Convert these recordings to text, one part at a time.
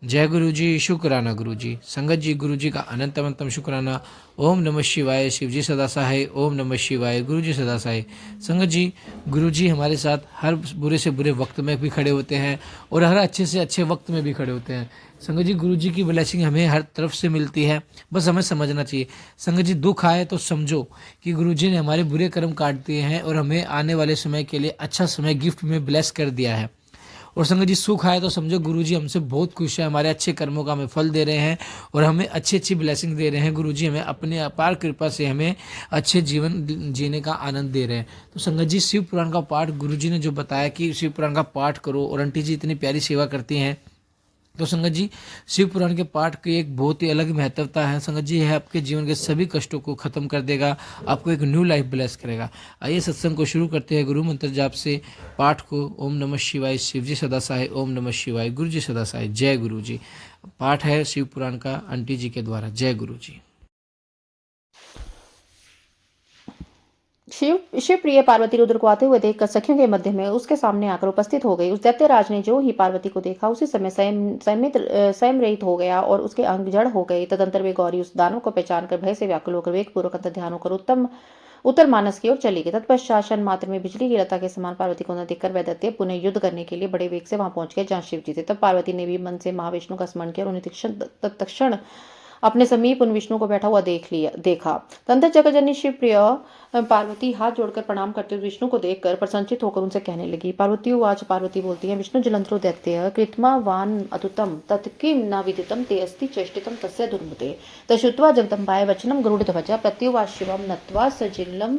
जय गुरु जी, शुक्राना गुरु जी। संगत जी, गुरु जी का अनंत अनंतम शुक्राना। ओम नमः शिवाय, शिव जी सदा सहाय। ओम नमः शिवाय, गुरु जी सदा सहाय। संगत जी, गुरु जी हमारे साथ हर बुरे से बुरे वक्त में भी खड़े होते हैं और हर अच्छे से अच्छे वक्त में भी खड़े होते हैं। संगत जी, गुरु जी की ब्लेसिंग हमें हर तरफ से मिलती है, बस हमें समझना चाहिए। संगत जी, दुख आए तो समझो कि गुरु जी ने हमारे बुरे कर्म काट दिए हैं और हमें आने वाले समय के लिए अच्छा समय गिफ्ट में ब्लेस कर दिया है। और संगत जी, सुख आए तो समझो गुरु जी हमसे बहुत खुश है, हमारे अच्छे कर्मों का हमें फल दे रहे हैं और हमें अच्छी अच्छी ब्लेसिंग दे रहे हैं। गुरु जी हमें अपने अपार कृपा से हमें अच्छे जीवन जीने का आनंद दे रहे हैं। तो संगत जी, शिव पुराण का पाठ गुरु जी ने जो बताया कि शिव पुराण का पाठ करो, और आंटी जी इतनी प्यारी सेवा करती हैं। तो संगत जी, शिव पुराण के पाठ की एक बहुत ही अलग महत्वता है। संगत जी, यह आपके जीवन के सभी कष्टों को खत्म कर देगा, आपको एक न्यू लाइफ ब्लेस करेगा। आइए सत्संग को शुरू करते हैं गुरु मंत्र जाप से। पाठ को ओम नमः शिवाय, शिव जी सदा सहाय। ओम नमः शिवाय, गुरु जी सदा सहाय। जय गुरु जी। पाठ है शिव पुराण का आंटी जी के द्वारा। जय गुरु जी। शिव प्रिय पार्वती रुद्र को आते हुए देखकर सखियों के मध्य में उसके सामने आकर उपस्थित हो गई। उस दैत्यराज ने जो ही पार्वती को देखा उसी समय स्वयं रहित हो गया और उसके अंग जड़ हो गए। तदंतर वे गौरी उस दानव को पहचान कर भय से व्याकुल होकर वेग पूर्वक अंतर ध्यान होकर उत्तर मानस की ओर चली गई। तत्पश्चात क्षण मात्र में बिजली की लता के समान पार्वती को न देखकर वह दैत्य पुनः युद्ध करने के लिए बड़े वेग से वहां पहुंच गए जहां शिव जी थे। तब पार्वती ने भी मन से महाविष्णु का स्मरण किया और उन्हें तत्क्षण अपने समीप उन विष्णु को बैठा हुआ देखा। तंत्र जगजननी शिव प्रिय पार्वती हाथ जोड़कर प्रणाम करते हुए विष्णु को देखकर प्रसन्नचित होकर उनसे कहने लगी। पार्वती उवाच, पार्वती बोलती है, विष्णु जलंधरो दैत्य कृत्मा वान अतुतम तत्किं न विदितम ते अस्ति चेष्टितम तस्य दुर्मते तशुत्वा जगदम्बाय वचनम गरुड़ध्वजा प्रत्युवाच शिवम नत्वा सजीर्णम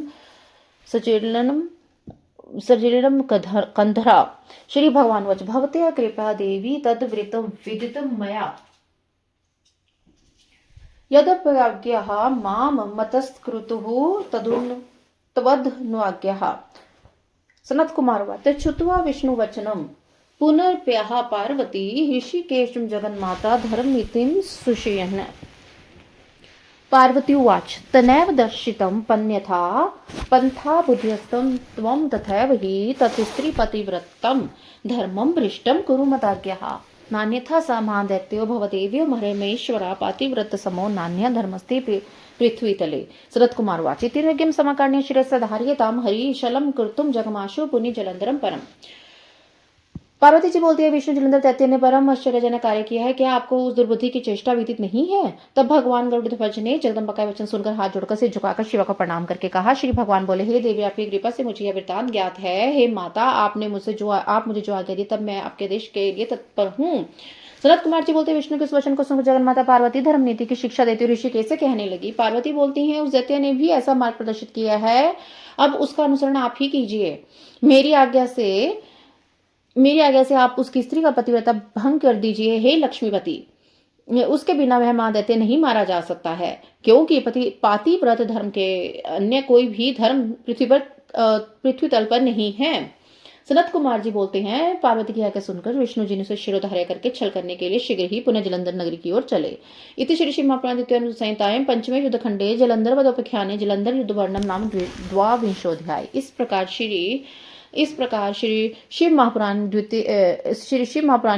सजीर्णम कंधरा। श्री भगवान वच, भवते कृपा देवी तद्वृतम विदितम मया यदप्यज्ञः माम मतस्कृतुः तवदन्वाज्ञः। सनत कुमार उवाच, तच्छ्रुत्वा विष्णुवचनं पुनर्प्यः पार्वती ऋषिकेशं जगन्माता धर्मनीतिं सुषयन्। पार्वती उवाच, तनैव दर्शितं पन्यथा पन्था बुद्ध्यस्तं त्वं तथैव हि तत्स्त्रीपतिव्रतं धर्मं भ्रष्टं कुरु मदाज्ञः। नान्यथा सा महादैत्यो भवदेव्यो महेश्वरा पातिव्रत समो नान्य धर्मस्ते पृथ्वीतले। शरद कुमार वाच, तिरज्ञम समकर्ण्य शिरसा धार्यताम हरि शलम कर्तुम जगमाशु पुण्य जलंधरम परम। पार्वती जी बोलती है, विष्णु जलंधर दैत्य ने परम आश्चर्यजनक कार्य किया है, क्या आपको उस दुर्बुद्धि की चेष्टा विदित नहीं है? तब भगवान गरुड़ध्वज ने जगदम्बा का वचन सुनकर हाथ जोड़कर सिर झुकाकर शिवा को प्रणाम करके कहा। श्री भगवान बोले, हे देवी, आपकी कृपा से मुझे यह वृतांत ज्ञात है। हे माता, आप मुझे जो आज्ञा दी, तब मैं आपके देश के लिए तत्पर हूँ। सनत कुमार जी बोलते, विष्णु के इस वचन को सुनकर जगन्माता पार्वती धर्म नीति की शिक्षा देती हुई ऋषिकेश से कहने लगी। पार्वती बोलती हैं, उस दैत्य ने भी ऐसा मार्ग प्रदर्शित किया है, अब उसका अनुसरण आप ही कीजिए। मेरी आज्ञा से आप उसकी स्त्री का पतिव्रता भंग कर दीजिए। हे लक्ष्मीपति, उसके बिना वह महादैत्य नहीं मारा जा सकता है, क्योंकि पातिव्रत धर्म के अन्य कोई भी धर्म पृथ्वी तल पर नहीं है। सनत कुमार जी बोलते हैं, पार्वती की आज्ञा सुनकर विष्णु जी ने उसे शिरोधार्य करके छल करने के लिए शीघ्र ही पुनः जलंधर नगरी की ओर चले। इति श्री महापुराण द्वितीय संहितायां पंचमे युद्धखंडे जलंधर वधोपाख्याने जलंधर युद्ध वर्णन नाम द्वाविंशोऽध्याय। इस प्रकार श्री शिव महापुराण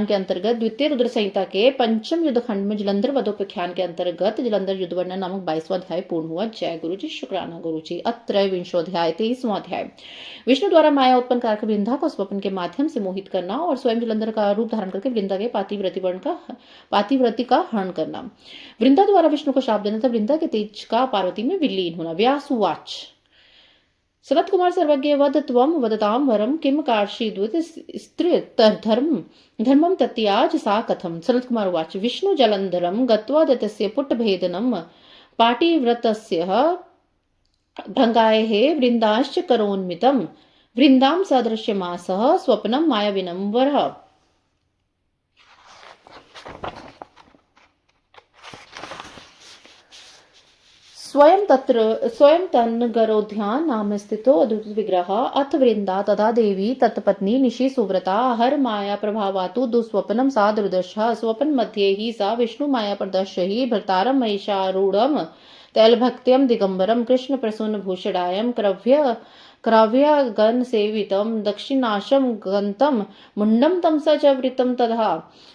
के अंतर्गत द्वितीय रुद्र संहिता के पंचम युद्ध खंड में जलंधर वधोपाख्यान के अंतर्गत जलंधर युद्ध वर्णन नामक 22वां अध्याय पूर्ण हुआ। जय गुरु जी, शुक्राना गुरु जी। अत्रयोविंशोऽध्याय 23वां अध्याय। विष्णु द्वारा माया उत्पन्न कर वृंदा को स्वप्न के माध्यम से मोहित करना और स्वयं जलंधर का रूप धारण करके वृंदा के पातिव्रति का हरण करना। वृंदा द्वारा विष्णु को शाप देना तथा वृंदा के तेज का पार्वती में विलीन होना। व्यासुवाच, सनत कुमार सर्वज्ञ वद त्वं वदतां वरम किम कार्षीद्वत धर्मं तत्याज सा कथम। सनत कुमार उवाच, विष्णु जलंधरम गत्वा दत्तस्य पुट्टभेदनं पाटिव्रतस्य भंगाये वृंदाश्च करोन्मितं वृंदां सदृश्यमासः स्वप्नं मायाविनं वरः। स्वयं तन्नगरोध्यान नाम स्थितो अद्भुत विग्रह अथ वृंदा तदा देवी तत्पत्नी निशि सुव्रता हर माया प्रभावातु दुस्वप्नम सा दुर्दशः स्वप्न मध्ये ही सा विष्णु माया प्रदर्श ही भर्तारम महिषारूढ़म तैलभक्त्यम दिगंबरम कृष्ण प्रसून भूषणायम क्रव्य क्रव्यागन सेवितं दक्षिणाशं गन्तं मुण्डं तं स च वृतं तथा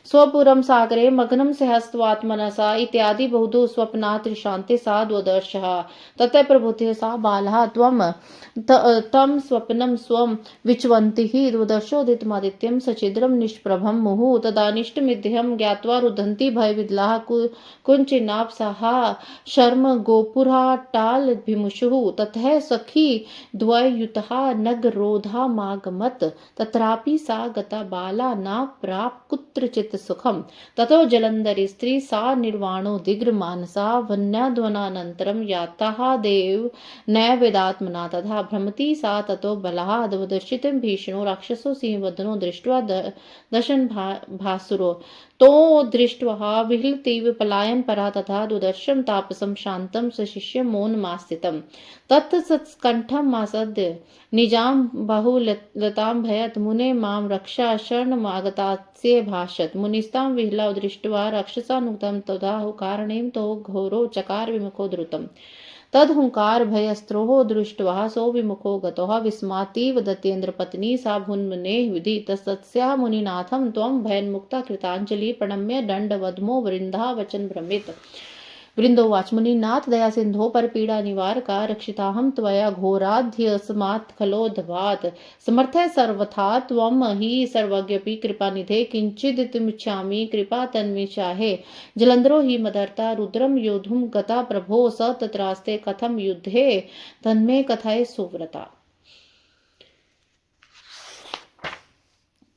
स्वपुरं सागरे मग्नं सहस्त्वात्मनसा इत्यादि बहुधो स्वप्नात् त्रिशान्ते सा द्वदर्शः ततः प्रबुद्धे सा बालः त्वं तं स्वप्नं स्वं विचवन्तिः द्वदर्शोदितमादित्यं सचिद्रं निष्प्रभं मुहुः तदानिष्टमिध्यं ज्ञात्वा रुदन्ति भयविद्लाः कुञ्चिनाप्सहा शर्म गोपुराटालभिमुषुः ततः सखी द्वयुतः नगरोधामागमत् तत्रापि सा गता बाला न प्राप कुत्रचित् सुखम् ततो जलन्धरी स्त्री सा निर्वाणोदिग्रमानसा वन्यध्वनानन्तरं याताः देव नैवेदात्मना तथा भ्रमति सा ततो बलाः अवदर्शितं भीषणो राक्षसो सिंहवदनो दृष्ट्वा दशन भासुरो तो दृष्ट्वा विहलतीव पलायन परा तथा दुदर्शं तापसं शान्तं सशिष्यं मौनमास्थितं तत्सत्कण्ठम् आसद्य निजां बहुलतां भयत् मुने मां रक्षा शरणमागतास्य भाषत मुनिस्तां विहलां दृष्ट्वा राक्षसानुगतं तदा कारणेन तो घोरो चकार विमुखो द्रुतम् तदहुंकार भयस्त्रोः दृष्ट्वा सो विमुखो गतः विस्मातीव दत्येन्द्रपत्नी सा भुन्मुनेः विधि तत्स्याः मुनिनाथं त्वं भयन्मुक्ता कृताञ्जलि प्रणम्य दण्डवद्मो वृन्दा वचन भ्रमित वृन्दोवाच मुनिनाथ दया सिन्धो परपीडा निवारका रक्षिताहं त्वया घोराध्यस्मात् खलोद्भवात् समर्थः सर्वथा त्वं हि सर्वज्ञपि कृपानिधे किञ्चिदितमिच्छामि कृपा तन्मे चाहे जलन्धरो हि मदर्ता रुद्रं योद्धुं गता प्रभो स तत्रास्ते कथं युद्धे तन्मे कथाय सुव्रता।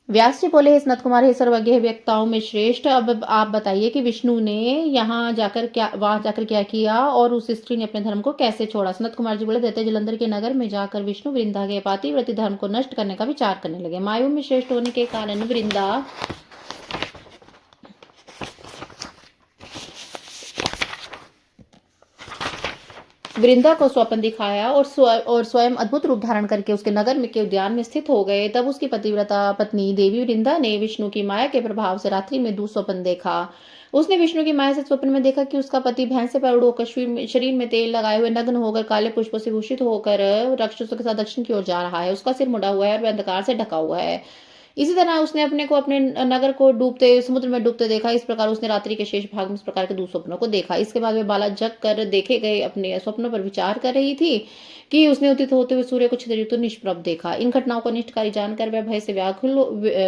व्यास जी बोले, हे सनत कुमार, हे सर्वज्ञ व्यक्ताओं में श्रेष्ठ, अब आप बताइए कि विष्णु ने वहां जाकर क्या किया और उस स्त्री ने अपने धर्म को कैसे छोड़ा। सनत कुमार जी बोले, दैत्य जलंधर के नगर में जाकर विष्णु वृंदा के पातिव्रती धर्म को नष्ट करने का विचार करने लगे। मायु में श्रेष्ठ होने के कारण वृंदा को स्वप्न दिखाया और स्वयं अद्भुत रूप धारण करके उसके नगर में के उद्यान में स्थित हो गए। तब उसकी पतिव्रता पत्नी देवी वृंदा ने विष्णु की माया के प्रभाव से रात्रि में दुस्वप्न देखा। उसने विष्णु की माया से स्वप्न में देखा कि उसका पति भैंस से पैर उड़ोकर शरीर में तेल लगाए हुए नग्न होकर काले पुष्पों से भूषित होकर राक्षसों के साथ दक्षिण की ओर जा रहा है। उसका सिर मुड़ा हुआ है और वह अंधकार से ढका हुआ है। इसी तरह उसने अपने को अपने नगर को डूबते समुद्र में डूबते देखा। इस प्रकार उसने रात्रि के शेष भाग में इस प्रकार के दुस्वप्नों को देखा। इसके बाद वह बाला जग कर देखे गए अपने स्वप्नों पर विचार कर रही थी कि उसने उदित होते हुए सूर्य को छिद्रित निष्प्रभ देखा। इन घटनाओं को निष्ठकारी जानकर वह भय से व्याकुल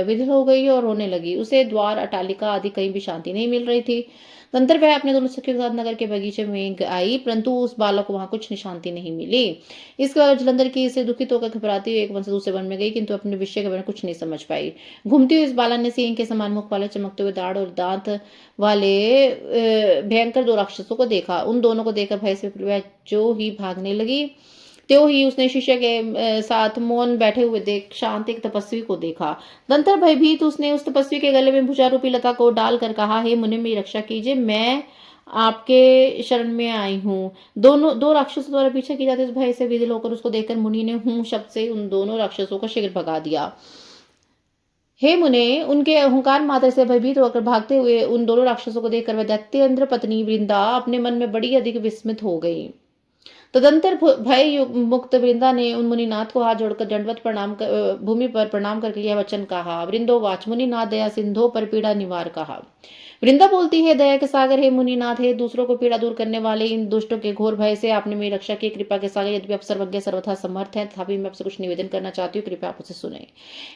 विधिल हो गई और रोने लगी। उसे द्वार अटालिका आदि कहीं भी शांति नहीं मिल रही थी। तंत्र वह अपने दोनों सखियों के साथ नगर के बगीचे में आई, परंतु उस बालक को वहां कुछ शांति नहीं मिली। इसके बाद जलंधर की से दुखित होकर घबराती हुई एक वन से दूसरे वन में गई, किंतु अपने विषय के बारे में कुछ नहीं समझ पाई। घूमती हुई इस बाला ने सिंह के समान मुख वाले चमकते हुए दाढ़ और दांत वाले भयंकर दो राक्षसों को देखा। उन दोनों को देखकर भय से वह जो ही भागने लगी, त्यों ही उसने शिष्य के साथ मौन बैठे हुए देख शांत एक तपस्वी को देखा। दंतर भयभीत उसने उस तपस्वी के गले में भुजा रूपी लता को डालकर कहा, हे मुनि मेरी रक्षा कीजिए, मैं आपके शरण में आई हूँ। दो राक्षसों द्वारा पीछे की जाते भय से विदिल होकर उसको देखकर मुनि ने हूं शब्द से उन दोनों राक्षसों को शीघ्र भगा दिया। हे मुने, उनके अहंकार मात्र से भयभीत होकर भागते हुए उन दोनों राक्षसों को देखकर वह दैत्येंद्र पत्नी वृंदा अपने मन में बड़ी अधिक विस्मित हो गई। तदंतर भय मुक्त वृंदा ने उन मुनिनाथ को हाथ जोड़कर दंडवत भूमि पर प्रणाम करके यह वचन कहा। वृंदोवाच मुनिनाथ दया सिंधो पर पीड़ा निवार कहा। वृंदा बोलती है, दया के सागर हे मुनिनाथ, हे दूसरों को पीड़ा दूर करने वाले इन दुष्टों के घोर भय से आपने मेरी रक्षा की। कृपा के सागर यद्यपि आप सर्वज्ञ सर्वथा समर्थ हैं, तथापि मैं आपसे कुछ निवेदन करना चाहती हूँ, कृपया आप उसे सुने।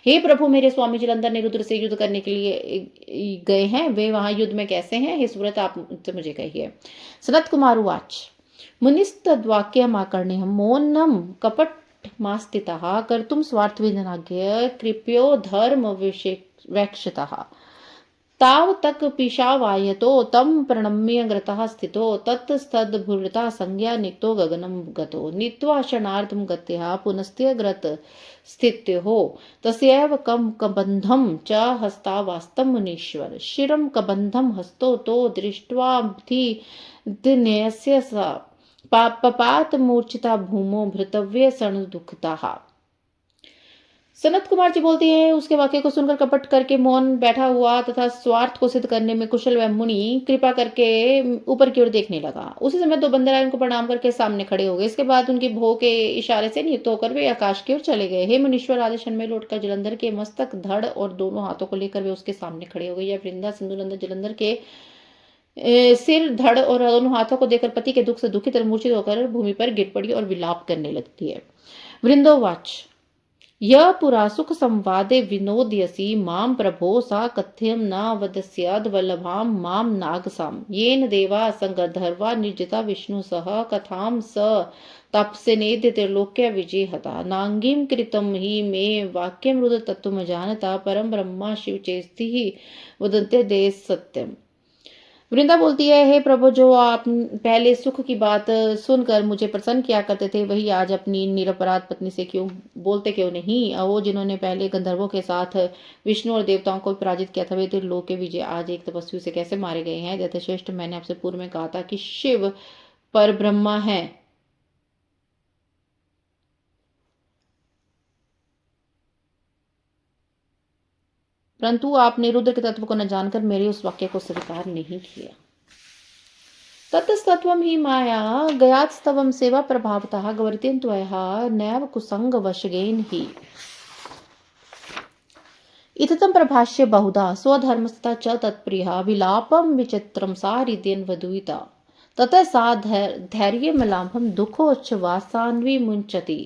हे प्रभु, मेरे स्वामी जलंधर ने रुद्र से युद्ध करने के लिए गए हैं, वे वहां युद्ध में कैसे हैं? हे सुव्रत, आप मुझे कहिए। सनत कुमार उवाच मुनिस्तद्वाक्यमाकर्ण्यं मौनं कपटमास्थितः कर्तुं स्वार्थविधनाज्ञ कृपयो धर्मविवक्षितः तावतक पिशावायतो तं प्रणम्य ग्रतः स्थितो ततस्तद्भुरता संज्ञा निक्तो गगनं गतो नीत्वा क्षणार्धं गत्यः पुनस्त्यग्रत स्थित्यो तस्यैव कं कबन्धं च हस्तावास्तं मुनीश्वर शिरं कबन्धं हस्तो तो दृष्ट्वाधिन्यस्य सा पपात मूर्छिता भूमो भृतव्य सण दुखता। सनत कुमार जी बोलते हैं, उसके वाक्य को सुनकर कपट करके मौन बैठा हुआ तथा स्वार्थ को सिद्ध करने में कुशल वह मुनि कृपा करके ऊपर की ओर देखने लगा। उसी समय दो बंदर आए, उनको प्रणाम करके सामने खड़े हो गए। इसके बाद उनकी भौ के इशारे से नियुक्त होकर वे आकाश की ओर चले गए। हे मुनीश्वर, आधे क्षण में लौटकर जलंधर के मस्तक, धड़ और दोनों हाथों को लेकर वे उसके सामने खड़े हो गए। यह वृंदा सिंधु नंदन जलंधर के सिर, धड़ और दोनों हाथों को देखकर पति के दुख से दुखित और मूर्छित होकर भूमि पर गिर पड़ी और विलाप करने लगती है। वृंदोवाच य पुरा सुख संवादे विनोदयसि मां प्रभो सा कथ्यम न वदस्यद् वल्लभां मां नागसाम येन देवा संगधर्वा निर्जिता विष्णु सह कथां स तापसेनेद्य त्रिलोक्य विजेहता नांगीं कृतं हि मे वाक्यम रुद्र तत्वम जानता परम ब्रह्मा शिव चेस्ति वदन्ते देश सत्यम। वृंदा बोलती है, हे प्रभु, जो आप पहले सुख की बात सुनकर मुझे प्रसन्न किया करते थे, वही आज अपनी निरपराध पत्नी से क्यों बोलते क्यों नहीं? वो जिन्होंने पहले गंधर्वों के साथ विष्णु और देवताओं को पराजित किया था, वे त्रिलोक के विजय आज एक तपस्वी से कैसे मारे गए हैं? दैत्यश्रेष्ठ, मैंने आपसे पूर्व में कहा था कि शिव पर ब्रह्मा है, परंतु आपने रुद्र के तत्व को न जानकर मेरे उस वाक्य को स्वीकार नहीं किया। ततस्तत्वं हि माया गयात्स्तवं सेवा प्रभावतः गवर्तेन त्वया नैव कुसंग वशगेन हि इततं प्रभाष्य बहुधा स्वधर्मस्था च तत्प्रिया विलापं विचित्रं सा हृदयेन वधूयिता ततः सा धैर्यमलाभं दुःखोच्छ्वासान्वी मुञ्चति।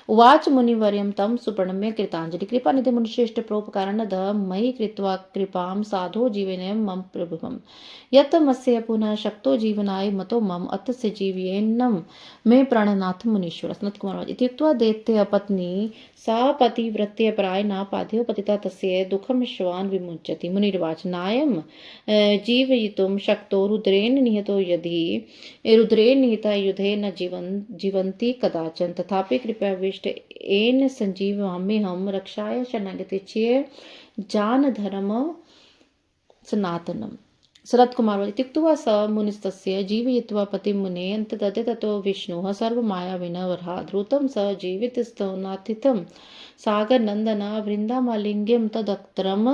उवाच मुनिवर्यं तं सुप्रणम्य कृताञ्जलि कृपानिधे मुनिश्रेष्ठ प्रोपकारणद मयि कृत्वा कृपां साधो जीवनेन मम प्रभुवम् यत् मस्य पुनः शक्तो जीवनाय मतो मम अतस्य जीवयेन्नम मे प्राणनाथ मुनीश्वर। सनत कुमार इत्युक्त्वा दैत्य पत्नी सा पतिव्रत्य परायणा पार्थेयो पतिता तस्य दुःखं श्वान् विमुञ्चति। मुनिर्वाच नायं जीवयितुं शक्तो रुद्रेण निहतो यदि रुद्रेण निहिता युधे न जीवन्ति कदाचन तथापि कृपयाविष्ट येन संजीवाम्यहं रक्षाय शरणागते चेय जान धर्म सनातनम्। शरद कुमार इत्युक्त्वा स मुनिस्तस्य जीवयित्वा पतिं मुने अन्तददे ततो विष्णुः सर्वमायाविनवरः द्रुतं स जीवितस्तनाथितं सागरनन्दना वृन्दामालिङ्ग्यं तदक्त्रम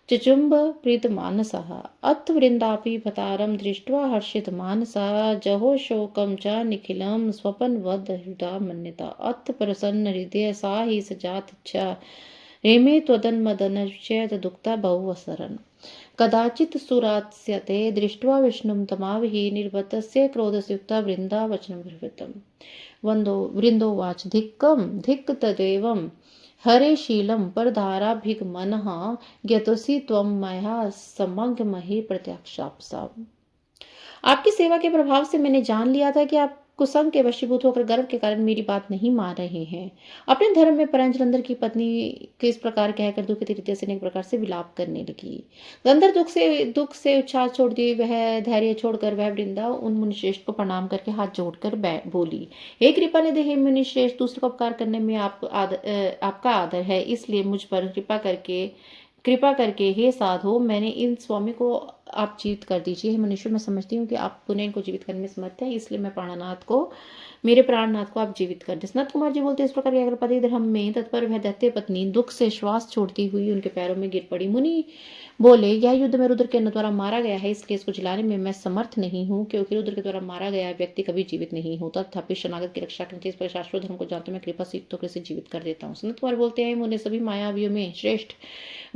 चिचुम्ब प्रीतमानसः अथ वृन्दापि भतारं दृष्ट्वा हर्षितमानसा जहो शोकं च निखिलं स्वपनवद् हृदा मन्यता अथ प्रसन्न हृदय सा हि सजातच्छा रेमे त्वदन्मदनश्च दुक्ता बहुवसरन् कदाचित् सुरात्स्यते दृष्ट्वा विष्णुं तमाविहि निर्वतस्य क्रोधस्युक्ता वृन्दा वचनं ब्रवीतम्। वृन्दोवाच धिक्कं धिक् तदेवं हरे शीलं परधाराभिगमनः ज्ञतोऽसि त्वं मया समग्महि प्रत्यक्षाप्साम्। आपकी सेवा के प्रभाव से मैंने जान लिया था कि आप कुसंग के वशीभूत होकर गर्व के कारण मेरी बात नहीं मान रहे हैं। अपने धर्म में परायण जलंधर की पत्नी किस प्रकार कहकर दुखित हृदय से अनेक प्रकार से विलाप करने लगी। जलंधर दुख से उच्छ्वास छोड़ दी। वह धैर्य छोड़कर वह वृंदा उन मुनिश्रेष्ठ को प्रणाम करके हाथ जोड़कर बोली, हे कृपा निधि, हे मुनिश्रेष्ठ, दूसरे को उपकार करने में आपका आदर है, इसलिए मुझ पर कृपा करके हे साधो मैंने इन स्वामी को आप जीवित कर दीजिए। हे मनुष्य, मैं समझती हूँ कि आप पुनः इनको जीवित करने में समर्थ है, इसलिए मैं मेरे प्राणनाथ को आप जीवित कर दे। सनत कुमार जी बोलते, इस प्रकार कहकर पति धर्म में तत्पर वह दैत्य पत्नी दुख से श्वास छोड़ती हुई उनके पैरों में गिर पड़ी। मुनि बोले, यह युद्ध में रुद्र के द्वारा मारा गया है, इसलिए इसको जिलाने में मैं समर्थ नहीं हूँ, क्योंकि रुद्र के द्वारा मारा गया व्यक्ति कभी जीवित नहीं होता। तथापि शरणागत की रक्षा करने इस पर शाश्वत धर्म को जानते मैं कृपा से युक्त होकर जीवित कर देता हूँ। सनत कुमार बोलते हैं, मुनि सभी मायावियों में श्रेष्ठ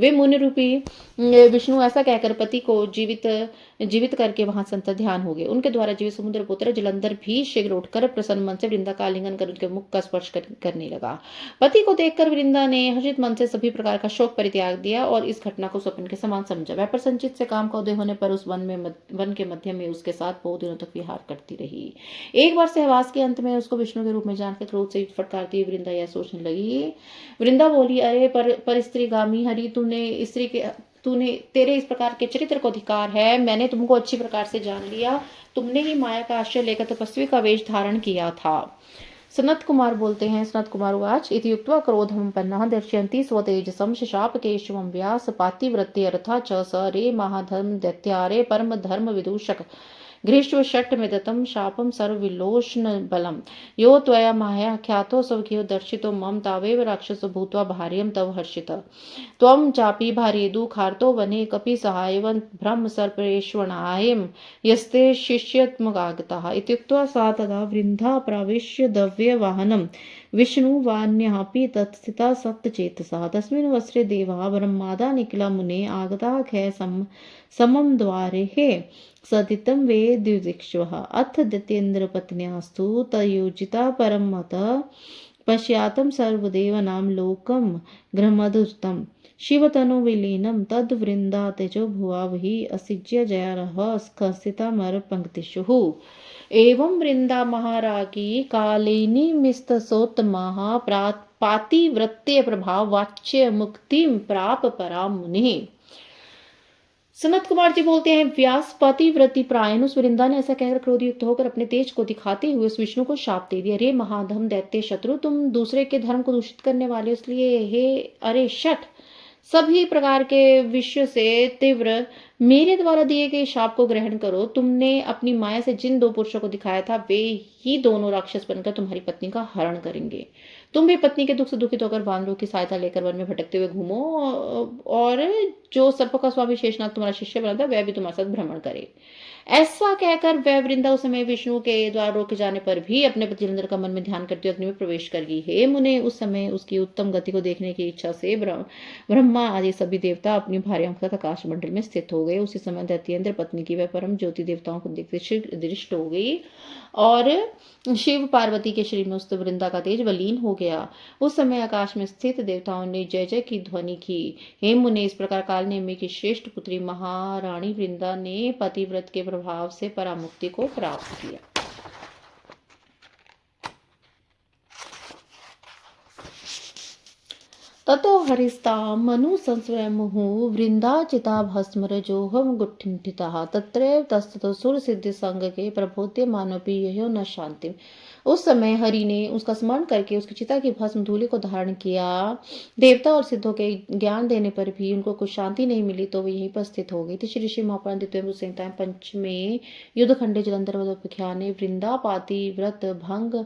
वे मुनि रूपी विष्णु ऐसा कहकर पति को जीवित करके वहां से अंतर ध्यान हो गए। उनके द्वारा जीवित समुद्र पुत्र जलंधर भी शीघ्र उठकर प्रसन्न मन से वृंदा का आलिंगन कर उनके मुख का स्पर्श करने लगा। पति को देखकर वृंदा ने हर्षित मन से सभी प्रकार का शोक परित्याग दिया और इस घटना को स्वप्न के समान समझा। वह प्रसन्नचित्त से काम का उदय होने पर उस वन के मध्य में उसके साथ बहुत दिनों तक विहार करती रही। एक बार सहवास के अंत में उसको विष्णु के रूप में जानकर क्रोध से फटकारती वृंदा यह सोचने लगी। वृंदा बोली, अरे पर स्त्रीगामी हरि, तेरे इस प्रकार के चरित्र को अधिकार है। मैंने तुमको अच्छी प्रकार से जान लिया। तुमने ही माया का आश्रय लेकर तपस्वी का वेश धारण किया था। सनत कुमार बोलते हैं, सनत कुमार उवाच इति युक्त्वा क्रोधं पन्नः दर्शयन्ति स्वतेजसं शाप केशवं व्यास पातिव्रत्य अर्था च स रे महाधर्म दैत्यारे परम धर्म विदूषक गृहीष्व षट् में दत्तं शापं सर्वविलोचन बलम् यो त्वया माया ख्यातो स्वकीयो दर्शितो मम तावेव राक्षसो भूत्वा भार्यं तव हर्षितः त्वं चापि भार्येदु खार्तो वने कपि सहायवन् ब्रह्म सर्पेष्वणायं यस्ते शिष्यत्मगागतः इत्युक्त्वा सा तदा वृन्दा प्राविश्य दव्यवाहनं विष्णुवान्यापि तत्स्थिता सप्तचेतसः तस्मिन् वस्त्रे देवः ब्रह्मादा निखिला मुने आगताः खे समं द्वारे हे सदितं वे द्विदिक्षवः अथ दैत्येन्द्रपत्न्यास्तु तयोजिता परं मतः पश्यातं सर्वदेवानां लोकं गृहमधुस्तं शिवतनु विलीनं तद्वृन्दा तेजो भुवावहि असिज्य जयारः स्खसितामर पंक्तिषुः एवं वृंदा महारागी कालिनी मिस्तसोत्तमः पातिव्रत्य प्रभाव वाच्य मुक्तिम प्राप पराम मुनि। सनत कुमार जी बोलते हैं व्यास पतिव्रति प्रायण उस वृंदा ने ऐसा कहकर क्रोधयुक्त होकर अपने तेज को दिखाते हुए उस विष्णु को शाप दे दिया। रे महाधम दैत्य शत्रु, तुम दूसरे के धर्म को दूषित करने वाले, इसलिए हे अरे शठ, सभी प्रकार के विश्व से तीव्र मेरे द्वारा दिए गए शाप को ग्रहण करो। तुमने अपनी माया से जिन दो पुरुषों को दिखाया था वे ही दोनों राक्षस बनकर तुम्हारी पत्नी का हरण करेंगे। तुम भी पत्नी के दुख से दुखित होकर वानरों की सहायता लेकर वन में भटकते हुए घूमो और जो सर्प का स्वामी शेषनाग तुम्हारा शिष्य बना था वह भी तुम्हारे साथ भ्रमण करे। ऐसा कहकर वह वृंदा उस समय विष्णु के द्वारा रोके जाने पर भी अपने पति जलंधर का मन में ध्यान करते हुए अग्नि में प्रवेश कर गई। हे मुने, उस समय उसकी उत्तम गति को देखने की इच्छा से ब्रह्मा आदि सभी देवता अपनी भार्याओं के साथ आकाश मंडल में स्थित हो गए। उसी समय दैत्येंद्र पत्नी की वह परम ज्योति देवताओं को देखते दृष्ट हो गई और शिव पार्वती के शरीर में उस वृंदा का तेज वलीन हो गया। उस समय आकाश में स्थित देवताओं ने जय जय की ध्वनि की। हे मुने, इस प्रकार काल नेमी की श्रेष्ठ पुत्री महारानी वृंदा ने पतिव्रत के प्रभाव से परामुक्ति को प्राप्त किया। ततो हरिस्ता मनु संस्वयमुहु वृंदाचिता भस्मरजोहम गुट्ठिंठिताः तत्रैव तस्ततो सुर सिद्धि संग के प्रबोध्य मानवी यहो न शांति। उस समय हरि ने उसका स्मरण करके उसकी चिता की भस्म धूलि को धारण किया। देवता और सिद्धों के ज्ञान देने पर भी उनको कुछ शांति नहीं मिली तो वे यहीं पर स्थित हो गई थी। श्री श्री महापुराण द्वितीय संहिता पंचमे युद्ध खंडे जलंधर वदोपख्याने वृंदापाति व्रत भंग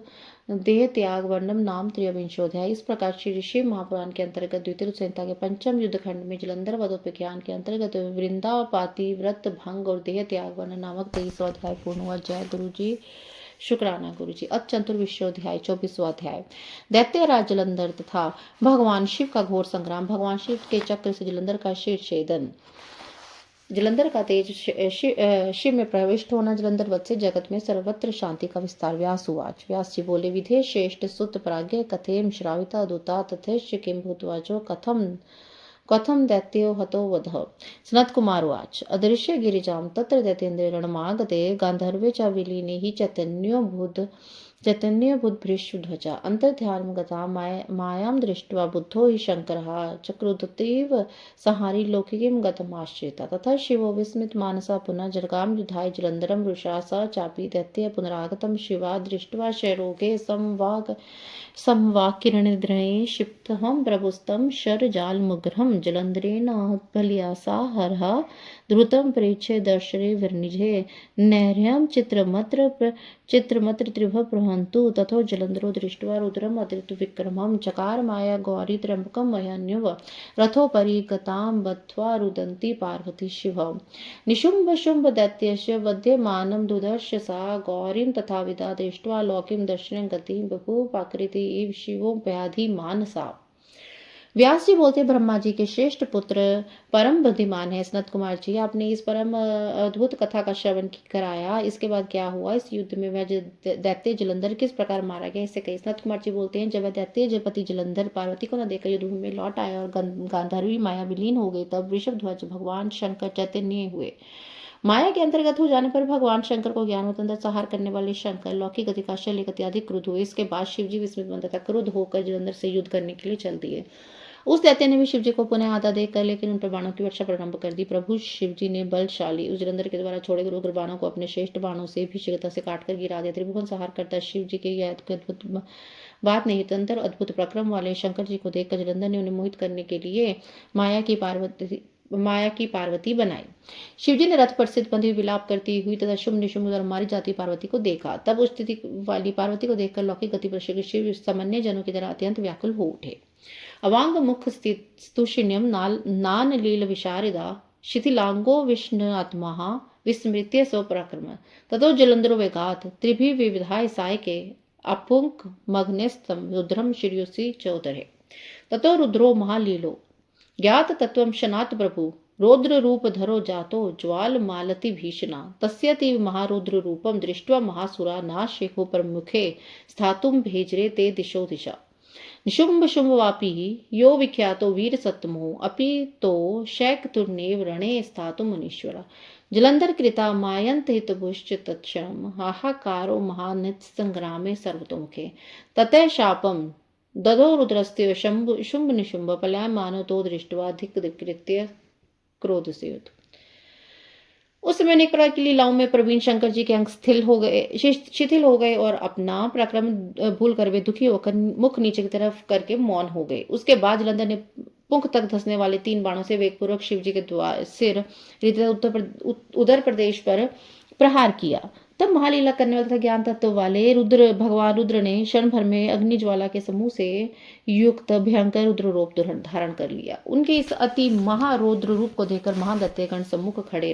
देह त्याग वर्णम नाम त्रयोविंशोध्याय। इस प्रकार श्री शिव महापुराण के अंतर्गत द्वितीय संहिता के पंचम युद्ध खंड में जलंधर वदोपख्यान के अंतर्गत वृंदापाति व्रत भंग और देह त्याग वर्णन नामक 23वां अध्याय पूर्ण हुआ। जय गुरु जी, शुक्राना गुरु जी। अथ चतुर्विशोध्याय 24वां अध्याय दैत्यराज जलंधर तथा भगवान शिव का घोर संग्राम। भगवान शिव के चक्र से जलंधर का शीर्षेदन। जलंधर का तेज शिव में प्रविष्ट होना। जलंधर वध से जगत में सर्वत्र शांति का विस्तार। व्यास उवाच। व्यास जी बोले, विधे श्रेष्ठ सुत प्राज्ञ कथेम श्राविता दूता तथेश्च किम भूतवाचो कथम दैत्यो हतो वधः। सनत कुमार उवाच। अदृश्य गिरिजाम तत्र दैत्येन्द्र रणमागते गांधर्वे च विलीने हि चैतन्यबुद्भृष्वध्वजा अंतर्ध्यानं गता मायां दृष्ट्वा बुद्धो हि शंकरः चक्रुदतीव संहारी लौकिकीं गतमाश्रिता। तथा शिवो विस्मित मानसा पुनः जर्गाम युधाय जलंधरं रुषा स चापि दैत्य पुनरागतं शिवा दृष्ट्वा क्षयरोगे संवाकिरणद्रये क्षिप्तहं प्रभुस्तं शरजालमुग्रहं जलंधरेण बलियासा हरः द्रुतं प्रेक्ष्य दर्शरे विर्निजे नैर्यं चित्रमत्र त्रिभ प्रहन्तु। तथो जलंधरो दृष्ट्वा रुद्रम अदृत विक्रमं चकार माया गौरी त्र्यंबकं मह्यन्यव रथोपरि गतां बद्ध्वा रुदन्ती पार्वती शिव। निशुम्भ शुम्भ दैत्यस्य वध्यमानं दुदर्श सा गौरीं तथाविधा दृष्ट्वा लौकिं दर्शनं गतिं बभूपाकृति इव शिवोपयाधि मानसा। व्यास जी बोलते, ब्रह्मा जी के श्रेष्ठ पुत्र परम बुद्धिमान है। सनत कुमार जी, आपने इस परम अद्भुत कथा का श्रवण कराया। इसके बाद क्या हुआ? इस युद्ध में वह दैत्य जलंधर किस प्रकार मारा गया, इससे कही। सनत कुमार जी बोलते हैं, जब वह दैत्य जयपति जलंधर पार्वती को न देखकर युद्धभूमि में लौट आया और गांधर्वी माया विलीन हो गई, तब वृषभध्वज भगवान शंकर चैतन्य हुए। माया के अंतर्गत हो जाने पर भगवान शंकर को ज्ञानवतंत्र संहार करने वाले शंकर लौकिक गति का शल्य गति अधिक क्रुद्ध हुए। इसके बाद शिवजी विस्मित मन तथा क्रुद्ध होकर जलंधर से युद्ध करने के लिए चल दिए। उस दैत्य ने भी शिवजी को पुनः आधा देखकर लेकिन उन पर बाणों की वर्षा प्रारंभ कर दी। प्रभु शिवजी ने बलशाली उस जलंधर के द्वारा छोड़े गए उग्र बाणों को अपने श्रेष्ठ बाणों से भी शीघ्रता से काटकर गिरा दिया। त्रिभुवन संहार करता शिवजी के यह अद्भुत बात नहीं, तंत्र अद्भुत प्रक्रम वाले शंकर जी को देखकर जलंधर ने उन्हें मोहित करने के लिए माया की माया की पार्वती बनाई। शिवजी ने रथ पर सिद्ध बंधी हुई विलाप करती हुई तथा शुंभ निशुंभ द्वारा मारी जाती पार्वती को देखा। तब उस स्थिति वाली पार्वती को देखकर लौकिक गति पर श्री शिव सामान्य जनों की तरह अत्यंत व्याकुल हो उठे। अवांग मुख स्थित स्तुषिण्यम नान लील विशारदा शिथिलांगो विष्णुआत्मा विस्मृत्य स्वपराक्रम ततो जलंधरो वेगात त्रिभि विविधाय सायके अपुंक मग्नेस्तम रुद्रम श्रीयुषि चौधरे ततो रुद्रो महालीलो ज्ञात तत्वं शनात प्रभु रौद्र रूप धरो जातो ज्वाल मालती भीषणा तस्यति महारुद्र रूपम दृष्ट्वा महासुरा नाशेको प्रमुखे स्थातुम भेजरे ते दिशो दिशा निशुंभ शुंभवापी यो विख्यातो वीर सत्तमो अपि तो शैकतुर्नेव रणे स्थातुम मुनीश्वरा जलंधर कृता मायंत हितभुश्च तत्क्षणम हाहाकारो महानित संग्रामे सर्वतोमुखे ततः शापम ददो रुद्रस्त्य शुंभ निशुंभ पलायमानो तो दृष्ट्वा धिक्कृत्य क्रोध से युद्ध। उस समय अनेक प्रकार की लीलाओं में प्रवीण शंकर जी के अंग शिथिल हो गए और अपना पराक्रम भूल कर वे दुखी होकर मुख नीचे की तरफ करके मौन हो गए। उसके बाद जलंधर ने पुंख तक धंसने वाले 3 बाणों से वेगपूर्वक शिव जी के सिर उदर प्रदेश पर प्रहार किया। तब महालीला करने वाले तथा ज्ञान तत्व वाले भगवान रुद्र ने क्षण भर में अग्नि ज्वाला के समूह से युक्त भयंकर रुद्र रूप धारण कर लिया। उनके इस अति महारौद्र रूप को देखकर महादैत्यगण सम्मुख खड़े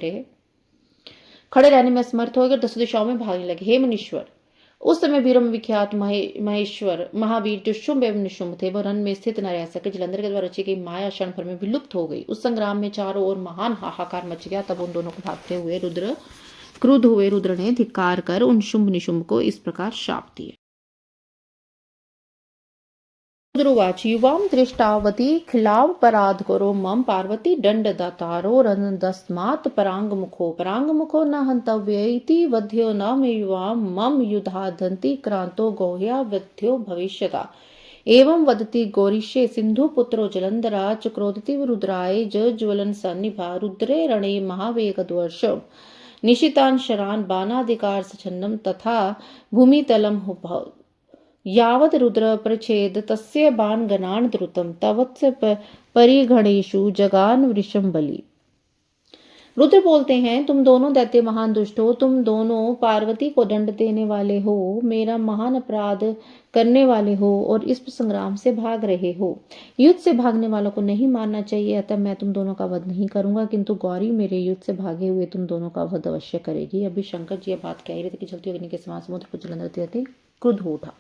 रहने में असमर्थ हो गए, 10 दिशाओं में भागने लगे। हे मुनीश्वर, उस समय वीरों में विख्यात महेश्वर महावीर जो शुंभ एवं निशुंभ थे, वह रण में स्थित न रह सके। जलंधर के द्वारा रची गई माया क्षण भर में विलुप्त हो गई। उस संग्राम में चारों ओर महान हाहाकार मच गया। तब उन दोनों को भागते हुए क्रुद्ध हुए रुद्र ने धिक्कार कर उन शुंभ निशुंभ को इस प्रकार शाप दिए। रुद्रवाच युवां दृष्टावती खिलावपराध करो मम पार्वती दंड दातारो रनदस्मात् परांगमुखो न हंतव्य इति वध्यो न मे युवां मम युधादन्ति क्रांतो गोह्या वध्यो भविष्यता एवं वदति गौरीशे सिंधुपुत्रो जलंधरा च क्रोधति रुद्राय ज्वलन सन्निभा रुद्रे रणे महावेगद्वर्ष निशितान शरान बाणाधिकार सछन्नम तथा भूमितलम यावद रुद्र प्रच्छेद तस्य बाण गणान द्रुतम तवत्स परिगणेशु जगान वृषम बलि। रुद्र बोलते हैं, तुम दोनों दैत्य महान दुष्ट हो, तुम दोनों पार्वती को दंड देने वाले हो, मेरा महान अपराध करने वाले हो और इस संग्राम से भाग रहे हो। युद्ध से भागने वालों को नहीं मारना चाहिए, अतः मैं तुम दोनों का वध नहीं करूंगा, किंतु गौरी मेरे युद्ध से भागे हुए तुम दोनों का वध अवश्य करेगी। अभी शंकर जी बात कह रहे थे कि चलती अग्नि के समान समुद्र पर जलंधर क्रुद्ध हो उठा।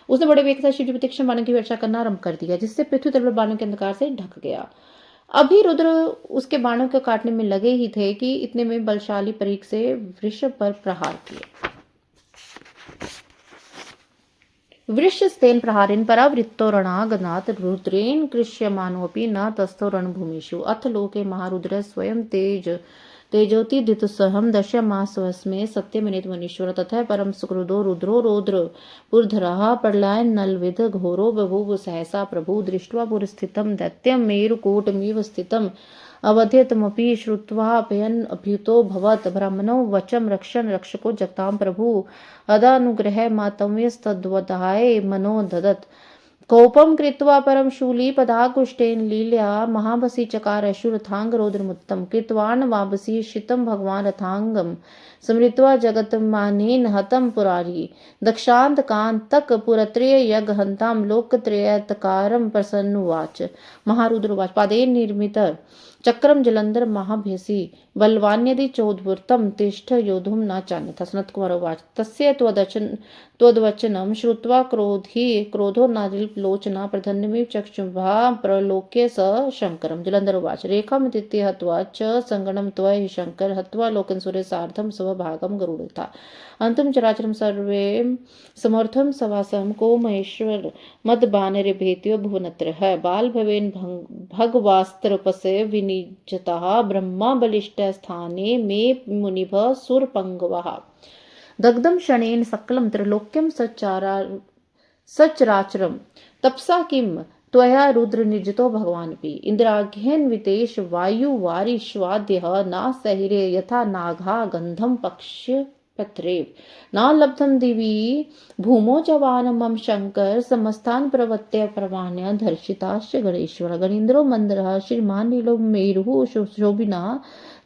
उसने बड़े वेग से शिव जी पर तीक्ष्ण बाणों की वर्षा करना आरंभ कर दिया, जिससे पृथ्वी तल पर बाणों के अंधकार से ढक गया। अभी रुद्र उसके बाणों को काटने में लगे ही थे कि इतने में बलशाली परीख से वृषभ पर प्रहार किए। वृषस्तेन प्रहारेण परावृत्तो रणागनात् रुद्रेण कृष्यमानोऽपि न तस्थो रणभूमिषु अथ लोके महारुद्र स्वयं तेजोतिदितसहं दशमासवस्मे सत्यमनित मनीश्वर तथा परम सुकृदो रुद्रो रौद्र पुरधरः प्रलयन्नलविद घोरो बभूव सहसा प्रभु दृष्ट्वा पुरस्थितं दैत्यं मेरुकूटमिव स्थितम् अवध्यतमपि श्रुत्वापयन् अभ्युतो भवत् ब्रह्मणो वचम रक्षण रक्षको जगतां प्रभु अदानुग्रह मातव्यस्तद्वदाय मनो ददत् कोपम कृत्वा परम शूली पदाकुष्टेन लील्या महाबसी चकार अशुरथांग रौद्रमुत्तम कृतवान वाबसी शितम भगवान रथांगम स्मृत्वा जगत मानेन हतम पुरारी दक्षांत कांतक पुरत्रय यज्ञ हंताम लोकत्रयतकारम प्रसन्नुवाच। महारुद्रवाच पादे निर्मित चक्रम जलंधर महाभ्यसी बलवान्यदि चोद्भुर्तम तिष्ठ योधुम न चान्यथा। सनत कुमार उवाच तस्य त्वद्वचनं श्रुत्वा क्रोधो नादिलोचना प्रधन्यमिव चक्षुभा प्रलोक्य स शंकरम। जलंधर उवाच रेखामिति हत्वा च संगणं त्वहि शंकर हत्वा लोकनसुरे सार्धं स्वभागं गरुडथा अंतम चराचरम सर्वे समर्थम सवासम को महेश्वर मदबानरेभेत्यो भुवनत्रः बाल भवेन भगवास्त्रपसे विनिजतः ब्रह्मा बलिष्ठ स्थाने मे मुनिभ सुरपंगवः दग्धम शनेन सकलम त्रिलोक्यम सचराचरम तपसा किम त्वया रुद्र निर्जितो भगवानपि इंद्राघ्यन वितेश वायु वारिश्वाद्यः न सहिरे यथा नाघा गंधम पक्ष्य पत्रेव न लब्धम दिवी भूमो जवान मम शंकर समस्तान प्रवत्य प्रमाण्य धर्षिताश्च गणेश्वर गणेन्द्रो मंदर श्रीमान नीलो मेरु शोभिना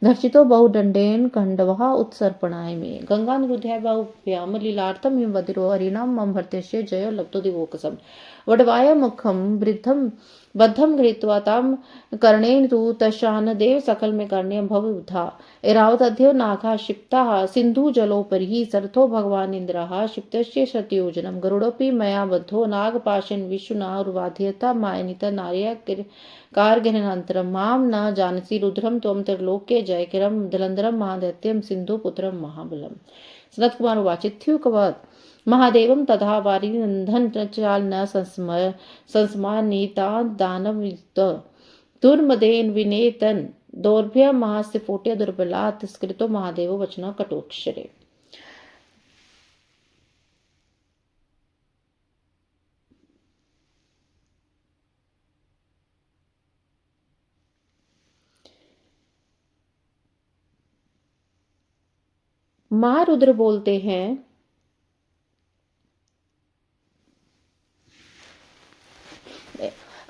धर्षितो बहुदंडेन खंडवः उत्सर्पणाय मे गंगा निरुध्य बहुभ्याम लीलार्थम हिम वदिरो हरिणाम मम भर्त्यस्य जय लब्धो दिवोकसम वडवाय मुखम वृद्धम बद्धम गृहीत्वा ताम कर्णेन तु तशान देव सकल में कर्ण्यम भवबुधा एरावत अध्यो नागा क्षिप्ताः सिंधु जलोपरि सरथो भगवान इंद्रः क्षिप्तस्य शतयोजनम गरुडोपि मया बद्धो नागपाशेन विष्णुना उर्वाध्यता मायनित नार्य कारगहनान्तरम माम न जानसी रुद्रम त्वम त्रिलोक्य जयकिरम दलंधरम महादैत्यम सिंधु पुत्रम महाबलम। सनत कुमार वाचित्युकवत् महादेवम तथा वारिनंदन चाल न संस्मानिता दानव दुर्मदेन विनेतन दौर्भ्य महास्फोट्य दुर्बला तिस्कृतो महादेव वचन कटोक्षरे। महारुद्र बोलते हैं,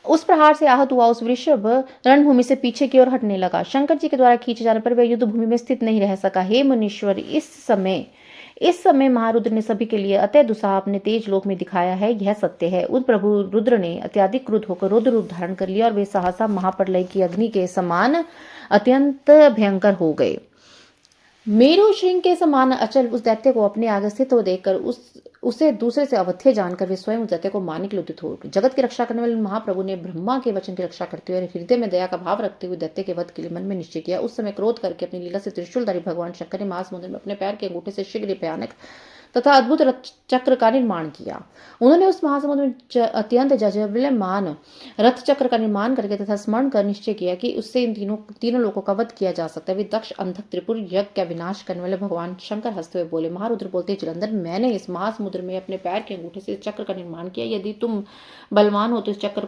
उस प्रहार से आहत हुआ उस वृषभ रणभूमि से पीछे की ओर हटने लगा। शंकर जी के द्वारा खींचे जाने पर वह युद्ध भूमि में स्थित नहीं रह सका। हे मुनीश्वर, इस समय महारुद्र ने सभी के लिए अतः दुस्साह अपने तेज लोक में दिखाया है, यह सत्य है। उस प्रभु रुद्र ने अत्याधिक क्रुद्ध होकर रुद्र रूप धारण कर लिया और वे सहसा महाप्रलय की अग्नि के समान अत्यंत भयंकर हो गए। मेरु श्रृंग के समान अचल उस दैत्य को अपने आगे स्थित हो देखकर उसे दूसरे से अवध्य जानकर वे स्वयं उस दैत्य को मारने के लिए उद्यत हो। जगत की रक्षा करने वाले महाप्रभु ने ब्रह्मा के वचन की रक्षा करते हुए हृदय में दया का भाव रखते हुए दैत्य के वध के लिए मन में निश्चय किया। उस समय क्रोध करके अपनी लीला से त्रिशूलधारी भगवान शंकर ने महासमुद्र में अपने पैर के अंगूठे से शीघ्र भयानक तथा अद्भुत रथ चक्र का निर्माण किया। उन्होंने उस महासमुद्र में अत्यंत जाज्वल्यमान रथ चक्र का निर्माण करके तथा स्मरण कर निश्चय किया कि उससे इन तीनों लोगों का वध किया जा सकता है। वे दक्ष, अंधक, त्रिपुर यज्ञ का विनाश करने वाले भगवान शंकर हंसते हुए बोले। महारुद्र बोलते, जलंधर, मैंने इस महासमुद्र में अपने पैर के अंगूठे से इस चक्र का निर्माण किया। यदि तुम बलवान हो तो इस चक्कर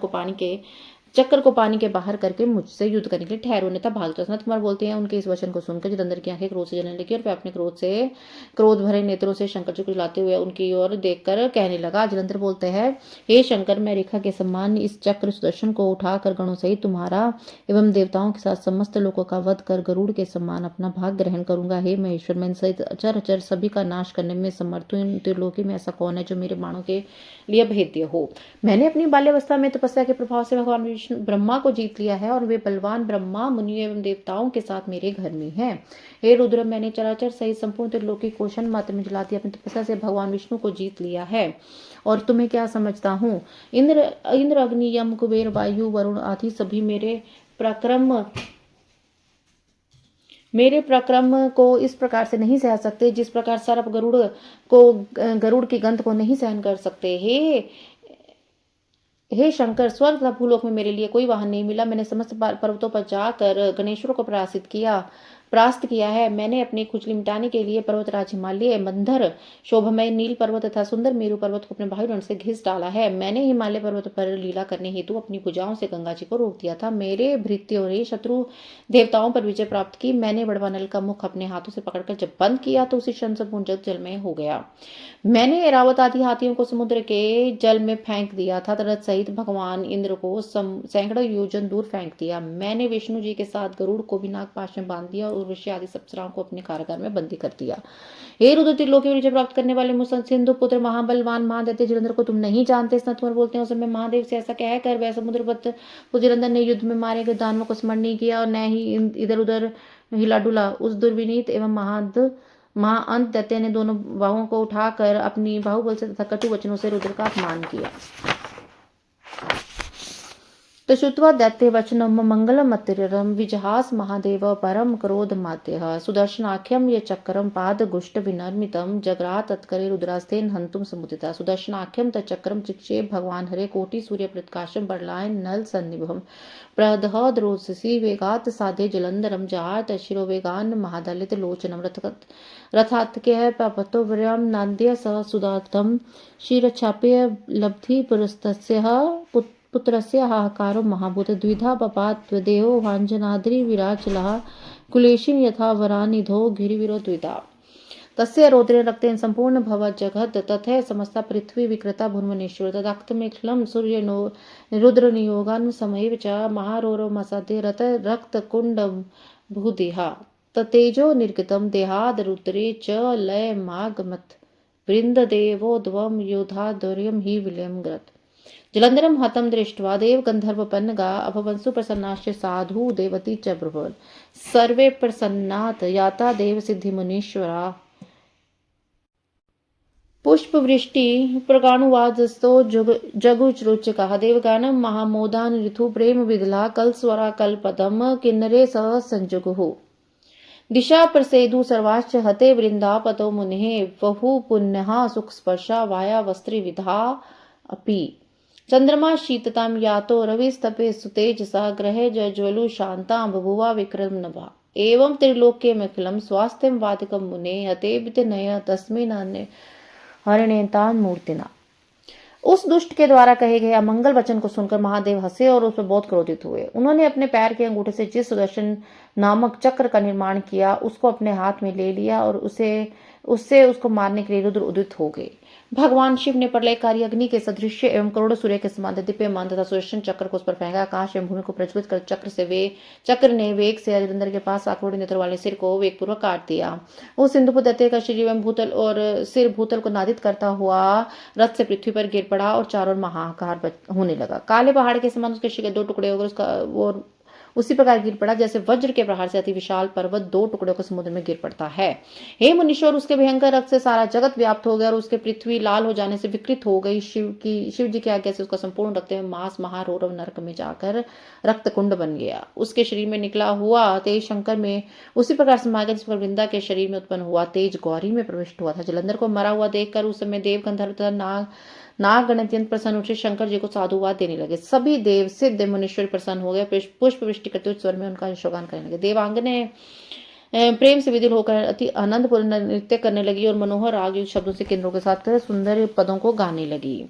को पानी के बाहर करके मुझसे युद्ध करने के लिए ठहरो, अन्यथा भाग जाओ। सनत कुमार बोलते हैं, उनके इस वचन को सुनकर जलंधर की आंखें क्रोध से जलने लगी और वह अपने क्रोध भरे नेत्रों से शंकर जी को जलाते हुए उनकी ओर देखकर कहने लगा। जलंधर बोलते हैं, हे शंकर, मैं रेखा के समान इस चक्र सुदर्शन को उठाकर गणों सहित तुम्हारा एवं देवताओं के साथ समस्त लोगों का वध कर गरुड़ के समान अपना भाग ग्रहण करूंगा। हे महेश्वर, मैं सहित अचर सभी का नाश करने में समर्थ हूँ। त्रिलोकी में ऐसा कौन है जो मेरे बाणों के लिए भेद्य हो। मैंने अपनी बाल्यावस्था में तपस्या के प्रभाव से भगवान विष्णु ब्रह्मा को जीत लिया है और वे बलवान ब्रह्मा, मुनि एवं देवताओं के साथ मेरे घर में हैं। हे रुद्र, मैंने चराचर सहित संपूर्ण त्रिलोकी को क्षण मात्र में जला दिया। अपनी तपस्या से भगवान विष्णु को जीत लिया है और तुम्हें क्या समझता हूँ। इंद्र, अग्नि, यम, कुबेर, वायु, वरुण आदि सभी मेरे प्रक्रम को इस प्रकार से नहीं सह सकते जिस प्रकार सर्प गरुड़ की गंध को नहीं सहन कर सकते। हे शंकर, स्वर्ग तथा भूलोक में मेरे लिए कोई वाहन नहीं मिला। मैंने समस्त पर्वतों पर जाकर गणेश्वर को परास्त किया है। मैंने अपनी खुजली मिटाने के लिए पर्वतराज हिमालय, मंदर, शोभमय नील पर्वत तथा सुंदर मेरु पर्वत को अपने वायुदंड से घिस डाला है। मैंने हिमालय पर्वत पर लीला करने हेतु अपनी भुजाओं से गंगा जी को रोक दिया था। मेरे भृत्यों ने शत्रु देवताओं पर विजय प्राप्त की। मैंने बड़वा नल का मुख अपने हाथों से पकड़कर जब बंद किया तो उसी क्षण संपूर्ण जग जलमय हो गया। मैंने ऐरावत आदि हाथियों को समुद्र के जल में फेंक दिया था। रथ सहित भगवान इंद्र को सैकड़ों योजन दूर फेंक दिया। मैंने विष्णु जी के साथ गरुड़ को भी नागपाश में बांध दिया और उर्वशी आदि अप्सराओं को अपने कारागार में बंदी कर दिया। हे रुद्र, त्रिलोकी में विजय प्राप्त करने वाले मुसन सिंधु पुत्र महाबलवान महादैत्य जलंधर को तुम नहीं जानते। स्नतकुमार बोलते हैं, उस समय महादेव से ऐसा कहकर वह समुद्रवत जलंधर ने युद्ध में मारे गए दानवों को स्मरण नहीं किया और न ही इधर उधर हिला डुला। उस दुर्विनीत एवं महाअंत दैत्य ने दोनों बाहुओं को उठाकर अपनी बाहुबल से तथा कटु वचनों से रुद्र का अपमान किया। तो श्रुत्वा दैत्य वचनम मंगलमतिरम विजहास महादेव परम क्रोध मात्यः सुदर्शनाख्यम ये चक्रम पाद गुष्ट विनर्मितम जगरा तत्करे रुद्रास्तेन हंतुम समुदिता। सुदर्शनाख्यम तचक्रम चिक्षेप भगवान हरे कोटि सूर्य प्रकाशम बरलायन नल सन्निभम प्रदहद्रोसी वेगात साधे जलंधरम जहार तशिरो वेगान महादलित लोचनम रथात्क्य पपतो व्रयम नाद्य स सुदातम क्षीरछाप्य लब्धि पुरस्तस्य पुत्रस्य हाहाकारो महाभूत द्विधा पपात देहो वांजनाद्रि विराचलः कुलेशिन यथा वरानिधो गिरिविरो द्विधा। तस्य रौद्रेण रक्तेन सम्पूर्ण भवत् जगत् तथा समस्ता पृथ्वी विकृता भूर्भुवनेश्वर तदाक्तमेखलं सूर्यनो रुद्रनियोगान् समैव च महारोरमसद्य रक्तकुण्डं भूदेहा ततेजो निर्गतं देहाद् रुद्रे च लयमागमत् वृन्ददेवोद्वं योधाद्वर्यं हि विलयं गत् जलंधरम हतम दृष्ट्वा देव गंधर्वपन्नगा अभवंसु प्रसन्नाश्च साधु देवती च ब्रुवन् सर्वे प्रसन्नात् याता देव सिद्धि मुनीश्वरा पुष्पवृष्टि प्रगाणुवादस्तो जगुचरोचकः देवगानं महामोदान् ऋतु प्रेम विदला कलस्वरा कल्पदम किन्नरे सह संजुगुः दिशा प्रसेदु सर्वाश्च हते वृंदापतो मुनेः बहु पुण्यः सुखस्पर्शा वाया वस्त्री विधा अपि चंद्रमा शीततां यातो रविस्तपे सुतेजसा ग्रहे ज्वलु शांतां बभुवा विक्रम नभा एवं त्रिलोक्यमखिलं स्वास्थ्यं वादिकं मुने हतेभितनय तस्मिन् हरिणेतान् मूर्तिना। उस दुष्ट के द्वारा कहे गए अमंगल वचन को सुनकर महादेव हंसे और उस पर बहुत क्रोधित हुए। उन्होंने अपने पैर के अंगूठे से जिस सुदर्शन नामक चक्र का निर्माण किया उसको अपने हाथ में ले लिया और उससे उसको मारने के लिए रुद्र उदित हो गए। भगवान शिव ने प्रलयकारी अग्नि के सदृश एवं करोड़ों सूर्य के समान दिव्यमान तथा सुदर्शन चक्र को उस पर फेंका। आकाश एवं भूमि को प्रज्वलित कर चक्र ने वेग से जलंधर के पास आकरोड़ी नेत्र वाले सिर को वेगपूर्वक काट दिया। उस सिंधुपुर दैत्य का शरीर एवं भूतल और सिर भूतल को नादित करता हुआ रथ से पृथ्वी पर गिर पड़ा और चारों ओर महाकार होने लगा। काले पहाड़ के समान उसके शरीर के 2 टुकड़े हो गए। उसका और उसी प्रकार गिर पड़ा जैसे वज्र के प्रहार से अति विशाल पर्वत 2 टुकड़ों के समुद्र में गिर पड़ता है। हे मुनीश्वर, उसके भयंकर रक्त से सारा जगत व्याप्त हो गया और उसके पृथ्वी लाल हो जाने से विकृत हो गई। शिव जी की आज्ञा से उसका संपूर्ण रक्त में मांस महारोरव नरक में जाकर रक्त कुंड बन गया। उसके शरीर में निकला हुआ तेज शंकर में उसी प्रकार समा गया जिस पर वृंदा के शरीर में उत्पन्न हुआ तेज गौरी में प्रविष्ट हुआ था। जलंधर को मरा हुआ देखकर उस समय देव गंधर्व तथा नागगण अत्यंत प्रसन्न उठे शंकर जी को साधुवाद देने लगे। सभी देव सिद्ध मुनीश्वर प्रसन्न हो गए। पुष्प वृष्टि करते हुए स्वर में उनका यशोगान करने लगे। देवांगने प्रेम से विदिल होकर अति आनंदपूर्ण नृत्य करने लगी और मनोहर राग युक्त शब्दों से किन्नरों के साथ सुंदर पदों को गाने लगी।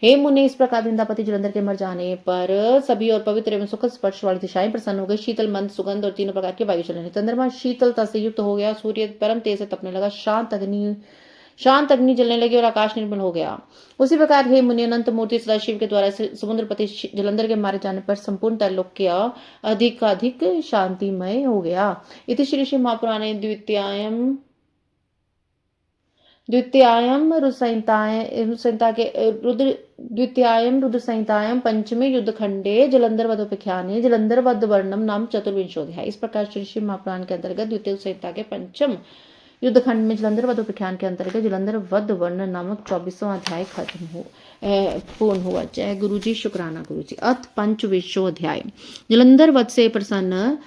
हे मुनि, इस प्रकार वृंदापति जलंधर के मर जाने पर सभी और पवित्र एवं सुखद स्पर्श वाली दिशाएं प्रसन्न हो गई। शीतल मंद सुगंध और तीनों प्रकार की वायु चलने लगी। चंद्रमा शीतलता से युक्त हो गया। सूर्य परम तेज से तपने लगा। शांत अग्नि जलने लगी और आकाश निर्मल हो गया। उसी प्रकार हे मुनि, अनंत मूर्ति सदाशिव के द्वारा समुद्रपति जलंधर के मारे जाने पर संपूर्ण त्रैलोक्य अधिक शांतिमय हो गया। इति श्री शिव महापुराणे द्वितीयायां रुद्र संहितायां पंचमे युद्ध खंडे जलंधर वध उपाख्याने जलंधर वध वर्णम नाम 24वां। इस प्रकार श्री शिव महापुराण के अंतर्गत द्वितीय संहिता के पंचम युद्ध खंड में जलंधर वध उपाख्यान के अंतर्गत जलंधर वध वर्णन नामक 24वां अध्याय पूर्ण हुआ। जय गुरु जी, शुक्राना गुरु जी। अथ 25वां अध्याय। जलंधर वध से प्रसन्न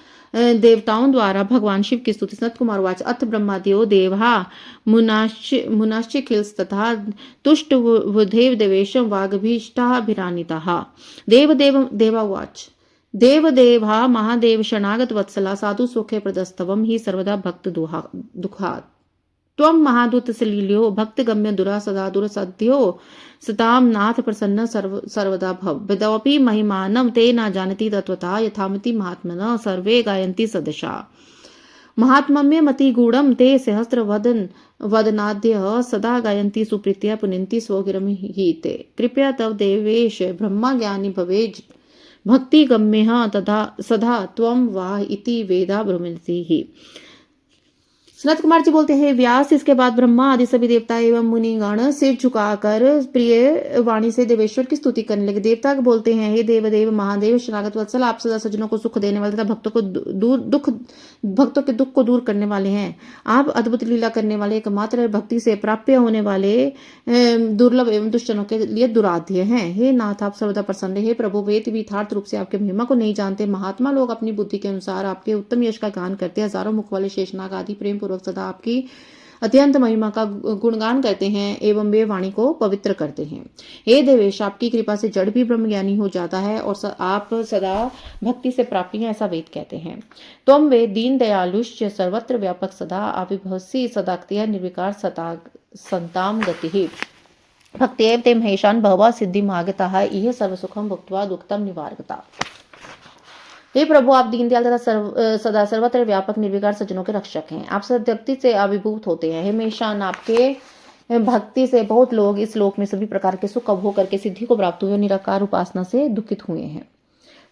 देवताओं द्वारा भगवान शिव की स्तुति। सनत कुमार वाच अथ ब्रह्मादियो देवा मुनाश्चिखिल्स तथा तुष्ट देव देवेशम वागभीष्टाभिरानिताः। देवावाच देवदेवा महादेव शरणागत वत्सला साधु सुखे प्रदस्तवम ही सर्वदा भक्त दुखात् त्वं महादूत सलील्यो भक्त गम्य दुरा सदा दुरसद्यो सताम नाथ प्रसन्न सर्वदा भव। विदोपि महिमानं ते न जानति तत्वता यथामति महात्मनः सर्वे गायन्ति सदशा। महात्म्यमति गूढ़ं ते सहस्र वदनाद्य सदा गायन्ति सुप्रीत्या पुनन्ति स्वगिरं हि ते। कृपया तव देवेश ब्रह्मा ज्ञानी भवेज् भक्ति गम्यः तथा सदा त्वं वाह इति वेदा ब्रह्मणि ही। सनत कुमार जी बोलते हैं, व्यास इसके बाद ब्रह्मा आदि सभी देवता एवं मुनिगण सिर झुकाकर प्रिय वाणी से देवेश्वर की स्तुति करने लगे। देवता बोलते हैं, हे देवदेव महादेव शरणागत वत्सल, आप सदा सज्जनों को सुख देने वाले तथा भक्तों के दुख को दूर करने वाले हैं। आप अद्भुत लीला करने वाले, एकमात्र भक्ति से प्राप्य होने वाले दुर्लभ एवं दुष्टों के लिए दुराध्य हैं। हे नाथ, आप सर्वदा प्रसन्न। हे प्रभु, वेद भी यथार्थ रूप से आपके महिमा को नहीं जानते। महात्मा लोग अपनी बुद्धि के अनुसार आपके उत्तम यश का गान करते हैं। हजारों मुख वाले शेषनाग आदि प्रेम पूर्वक सदा आपकी अत्यंत महिमा का गुणगान करते हैं एवं वे वाणी को पवित्र करते हैं। हे देवेश, आपकी कृपा से जड़ भी ब्रह्म ज्ञानी हो जाता है और आप सदा भक्ति से प्राप्ति हैं, ऐसा वेद कहते हैं। त्वं वे दीन दयालुश्च सर्वत्र व्यापक सदा आविर्भवसि सदाक्तिया निर्विकार संताम गतिः भक्त्येव ते महेशान भवा सिद्धि मागतः इह सर्वसुखम भुक्त्वा दुःखम निवारकता। हे प्रभु, आप दीनदयाल तथा सदा सर्वत्र व्यापक निर्विकार सज्जनों के रक्षक हैं। आप सद्भक्ति से अभिभूत होते हैं। हे मेशान, आपके भक्ति से बहुत लोग इस लोक में सभी प्रकार के सुख भोग करके सिद्धि को प्राप्त हुए निराकार उपासना से दुखित हुए हैं।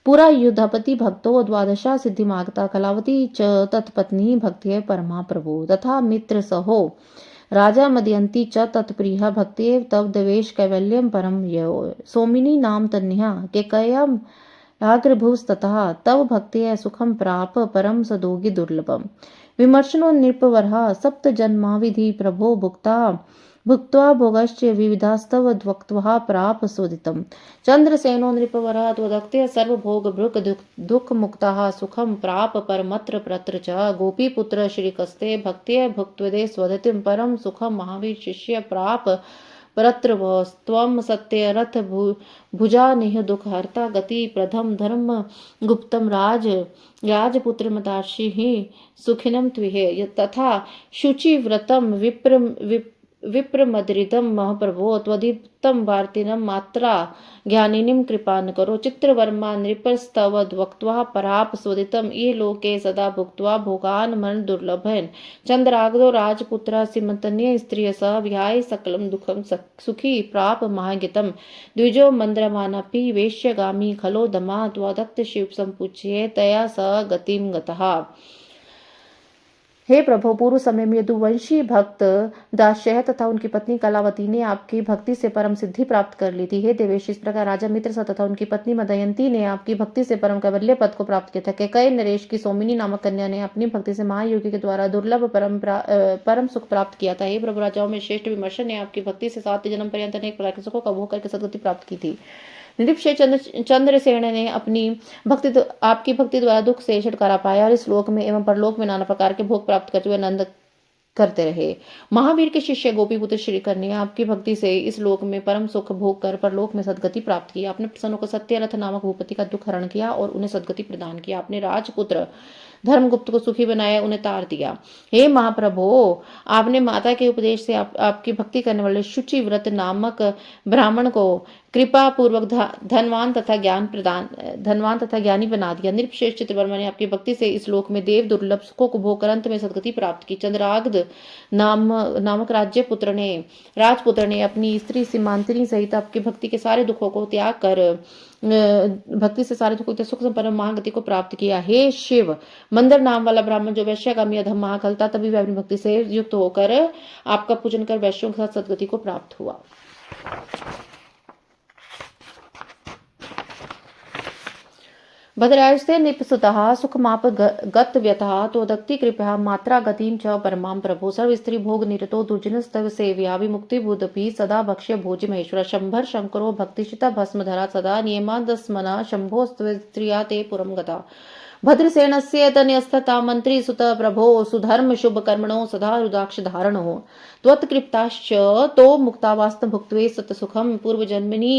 पुरा युद्धपति भक्तो द्वादशा सिद्धि मागता कलावती च तत्पत्नी भक्ति परमा प्रभु तथा मित्र सहो राजा मदयंती च तत्प्रिय भक्ति तव देवेश कैवल्यम परम यो सोमिनी नाम तन्या केकयम आग्रभूस्ततः तव भक्ति सुखम प्राप परम सदोगी दुर्लभम विमर्शनो नृपवरः सप्त जन्माविधि प्रभो भुक्ता भुक्त्वा भोगश्च विविधास्तव द्वक्त्वा प्राप सोदितम् चंद्रसेनो नृपवरः त्वदक्ते सर्वभोग भृक दुख मुक्तः सुखम प्राप परमत्र प्रत्र च गोपीपुत्र श्रीकस्ते भक्त्यै भुक्त्वदे स्वदतिं परम सुखम महावीर शिष्य प्राप परत्र त्वं सत्यरथ भुजा निह दुख हरता गति प्रथम धर्म गुप्तम राजपुत्र मतार्षि सुखिनम त्विहे तथा शुचि व्रतम विप्रमदृतम महाप्रभो त्वदीप्तम वार्तिनम मात्रा ज्ञानिनीम कृपान करो चित्रवर्मा नृपस्तव द्वक्त्वा पराप स्वदितम ये लोके सदा भुक्त्वा भोगान मन दुर्लभन चंद्राग्दो राजपुत्र सिमतन्य स्त्रिय स विहाय सकलम दुखम सुखी प्राप महागितम द्विजो मंद्रमानपि वेश्यगामी खलो दमा त्वदत्त शिव संपुच्ये तया स गतिम गतः। हे प्रभु, पूर्व समय में यदुवंशी भक्त दास्यह तथा उनकी पत्नी कलावती ने आपकी भक्ति से परम सिद्धि प्राप्त कर ली थी। हे देवेश, इस प्रकार राजा मित्र तथा उनकी पत्नी मदयंती ने आपकी भक्ति से परम कैवल्य पद को प्राप्त किया था। कैकय नरेश की सोमिनी नामक कन्या ने अपनी भक्ति से महायोगी के द्वारा दुर्लभ परम सुख प्राप्त किया था। हे प्रभु, राजाओं में श्रेष्ठ विमर्श ने आपकी भक्ति से 7 जन्म पर्यंत अनेक प्रकार के सुखों का भोग करके सदगति प्राप्त की थी। निरीक्षे चंद्रसेन ने अपनी आपकी भक्ति द्वारा दुख से छुटकारा पाया और इस लोक में एवं परलोक में नाना प्रकार के भोग प्राप्त करते हुए आनंद करते रहे। महावीर के शिष्य गोपीपुत्र श्रीकर ने आपकी भक्ति से इस लोक में परम सुख भोग कर परलोक में सदगति प्राप्त की। आपने प्रसन्नों को सत्यरथ नामक भूपति का दुख हरण किया और उन्हें सदगति प्रदान किया। आपने राजपुत्र धर्मगुप्त को सुखी बनाया, उन्हें तार दिया। हे महाप्रभो, आपने माता के उपदेश से आपकी भक्ति करने वाले शुचि व्रत नामक ब्राह्मण को कृपा पूर्वक धनवान तथा ज्ञानी बना दिया। नृपश्रेष्ठ चित्रवर्मा ने आपकी भक्ति से इस लोक में देव दुर्लभ सुखों को भोग कर अंत में सदगति प्राप्त की। चंद्राग्द नामक राजपुत्र ने अपनी स्त्री सीमांतिनी सहित आपकी भक्ति के सारे दुखों को त्याग कर भक्ति से सारे दुखों सुख संपन्न महागति को प्राप्त किया। हे शिव, मंदर नाम वाला ब्राह्मण जो वैश्यगामी अधम महाकल था, तभी वह अपनी भक्ति से युक्त होकर आपका पूजन कर वैश्यों के साथ सदगति को प्राप्त हुआ। भद्रायुस्ते निपसुतः सुखमाप गत व्यतः तोदक्ति कृपया मात्रा गतिं च परमां प्रभो सर्व स्त्री भोग निरतो दुर्जनस्तव सेव्या विमुक्ति बुद्धपि सदा भक्ष्य भोज महेश्वर शंभर शंकरो भक्तिशिता भस्मधरा सदा नियमादस्मना शंभो स्त्रिया ते पुरम गता। भद्रसेनस्य तन्यस्तथा मंत्री सुत प्रभो सुधर्म शुभ कर्मणो सदा रुद्राक्ष धारणो त्वत्कृप्ताश्च तो मुक्तावास्त भुक्त्वे सत सुखम पूर्व जन्मनि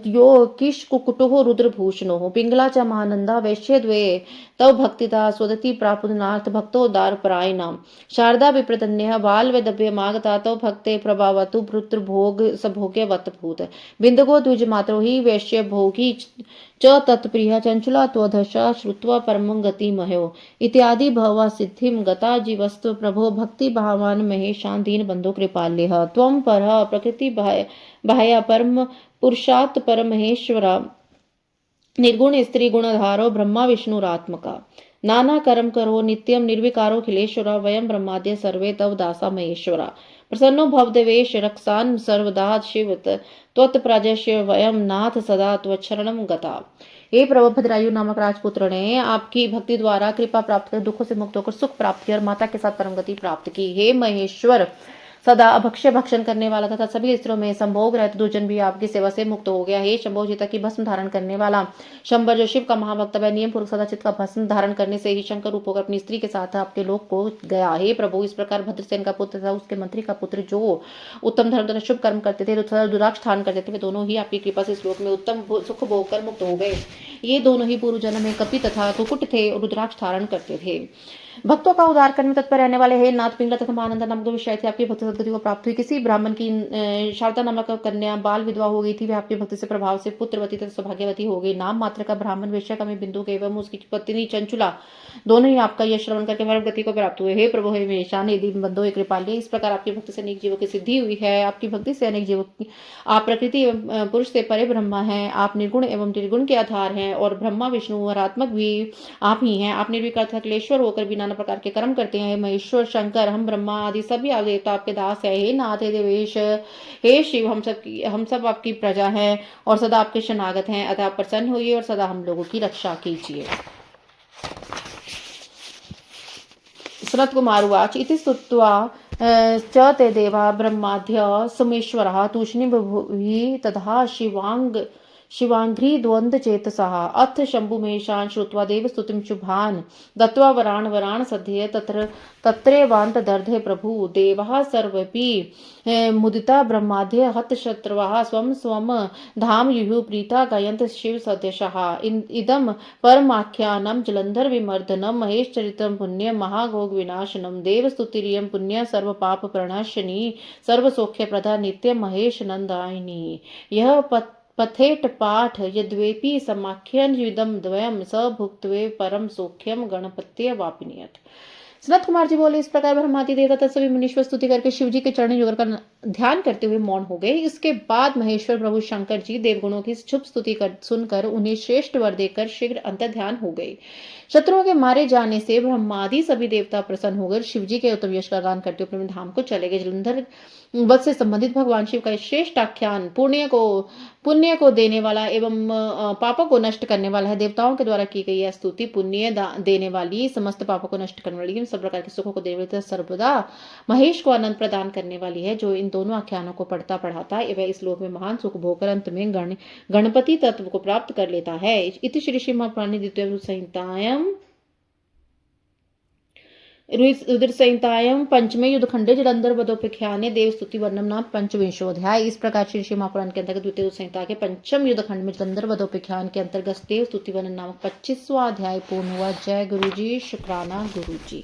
यो किश कुकुटो रुद्रभूषणो पिंगला च महानंदा वैश्य द्वे तव भक्तिता स्वदति प्रापुनाथ भक्तोदार परायणाम शारदा विप्रतन्य बाल वेदभ्य मागता तव भक्ते प्रभावतु भृत्र भोग सभोग्य वतभूत बिंदगो द्विज मात्रो ही वैश्य भोगी च तत्प्रिय चंचला त्वधशा श्रुत्वा परमं गति महो इत्यादि भवा सिद्धिम गता जीवस्तु प्रभो भक्ति भावान महेशान दीन बंधु कृपाल्यः त्वं परः प्रकृति बाह्य परम पुरुषात् परमहेश्वरा निर्गुण स्त्री गुणधारो ब्रह्मा विष्णुरात्मका नाना कर्म करो नित्यम निर्विकारो खिलेश्वरा वयम ब्रह्माद्य सर्वे तव दासा महेश्वरा प्रसन्नो भवदेवेश रक्षान सर्वदा शिव त्वत्प्रजस्य वयम नाथ सदा त्वच्छरणम गता। हे प्रभु, भद्रायु नामक राजपुत्र ने आपकी भक्ति द्वारा कृपा प्राप्त कर दुखों से मुक्त होकर सुख प्राप्त किया और माता के साथ परम गति प्राप्त की। हे महेश्वर, सदा अभक्ष्य भक्षण करने वाला तथा सभी स्त्रियों में संभोग रहते दुर्जन भी आपकी सेवा से मुक्त हो गया। हे शंभो, चिता की भस्म धारण करने वाला शंबर जो शिव का महाभक्त है, नियम पूर्वक सदा चित का भस्म धारण करने से ही शंकर रूप होकर अपनी स्त्री के साथ आपके लोक को गया। हे प्रभु, इस प्रकार भद्रसेन का पुत्र तथा उसके मंत्री का पुत्र जो उत्तम धर्म तथा शुभ कर्म करते थे, दुराक्ष धारण करते थे, वे दोनों ही आपकी कृपा से इस लोक में उत्तम सुख भोग कर मुक्त हो गए। ये दोनों ही पूर्व जन्म में कपि तथा कुकुट थे और रुद्राक्ष धारण करते थे। भक्तों का उद्धार करने में तत्पर रहने वाले हे नाथ पिंगला तथा महानंदा नामक दो विषय थे आपकी भक्ति सदगति को प्राप्त हुई। किसी ब्राह्मण की शारदा नामक कन्या बाल विधवा हो गई थी। वह आपकी भक्ति से प्रभाव से पुत्रवती तथा सौभाग्यवती हो गई। नाम मात्र का ब्राह्मण वेश्या का में बिंदु के एवं उसकी पत्नी चंचुला दोनों ही आपका यह श्रवण करके परम गति को प्राप्त हुए। हे प्रभु हे मेषान हे दीन बंधो हे कृपालय, इस प्रकार आपकी भक्ति से अनेक जीवों की सिद्धि हुई है। आपकी भक्ति से अनेक जीवों की आप प्रकृति एवं पुरुष से परे ब्रह्मा हैं। आप निर्गुण एवं निर्गुण के आधार हैं और ब्रह्मा विष्णु और आत्मक भी आप ही हैं। आप निर्विकार तथा क्लेश्वर होकर भी नाना प्रकार के कर्म करते हैं। महेश्वर शंकर हम ब्रह्मा आदि सभी आप देवता आपके दास है। हे नाथ हे देवेश हे शिव, हम सब आपकी प्रजा हैं और सदा आपके शरणागत हैं। अतः आप प्रसन्न होइए और सदा हम लोगों की रक्षा कीजिए। सनत कुमार उवाच इति स्तुत्वा च ते देवा ब्रह्माद्य सोमेश्वरः तूष्णीं बभूवि तथा शिवांघ्री द्वंद्व चेतसः अथ शंभुमेशान् श्रुत्वा देवस्तुतिं शुभान् दत्त्वा वरान् सद्य तत्रेवान्त दर्धे प्रभु देवाः सर्वेऽपि मुदिता ब्रह्माद्य हतशत्रवः स्वं स्वं धाम युः प्रीता गायन्त शिव सदृशः। इदं परमाख्यानं जलंधर विमर्दनं महेशचरितं पुण्यं महाघोग विनाशनं देवस्तुतिरियं पुण्य सर्वपाप प्रणश्यनी सर्वसौख्यप्रदा नित्यं महेश नंदायिनी। यह पथेट पाठ यद्वेपि समाख्यन युदम द्वयम स भुक्त्वे परम सौख्यम गणपत्य वापिनियत। सनत कुमार जी बोले, इस प्रकार ब्रह्मादि देवता तथा सभी मुनीश्वर स्तुति करके शिव जी के चरण जुगर कर ध्यान करते हुए मौन हो गए। इसके बाद महेश्वर प्रभु शंकर जी देवगुणों की शुभ स्तुति सुनकर उन्हें श्रेष्ठ वर देकर शीघ्र अंतर ध्यान हो गए। शत्रुओं के मारे जाने से ब्रह्मादि सभी देवता प्रसन्न होकर शिव जी के उत्तम यश का गान करते हुए अपने धाम को चले गए। जलंधर वध से संबंधित भगवान शिव का श्रेष्ठ आख्यान पुण्य को देने वाला एवं पापों को नष्ट करने वाला है। देवताओं के द्वारा की गई यह स्तुति पुण्य देने वाली, समस्त पापों को नष्ट करने वाली, सब प्रकार के सुखों को देने वाली, सर्वदा महेश को आनंद प्रदान करने वाली है। जो इन दोनों आख्यानों को पढ़ता पढ़ाता है वह इस लोक में महान सुख भोगकर अंत में गणपति तत्व को प्राप्त कर लेता है। इति श्री श्री महापुराणे द्वितीय संहितायां रुद्र संहितायां पंचमे युद्धखंडे जलंधर वधोपाख्याने देवस्तुति वर्णम नाम पंचविंशोऽध्याय। इस प्रकार श्री श्री महापुराण के अंतर्गत द्वितीय संहिता के पंचम युद्धखंड में जलंधर वधोपाख्यान के अंतर्गत देवस्तुति वर्णन नामक 25वां अध्याय पूर्ण हुआ। जय गुरु जी, शुक्राना गुरु जी।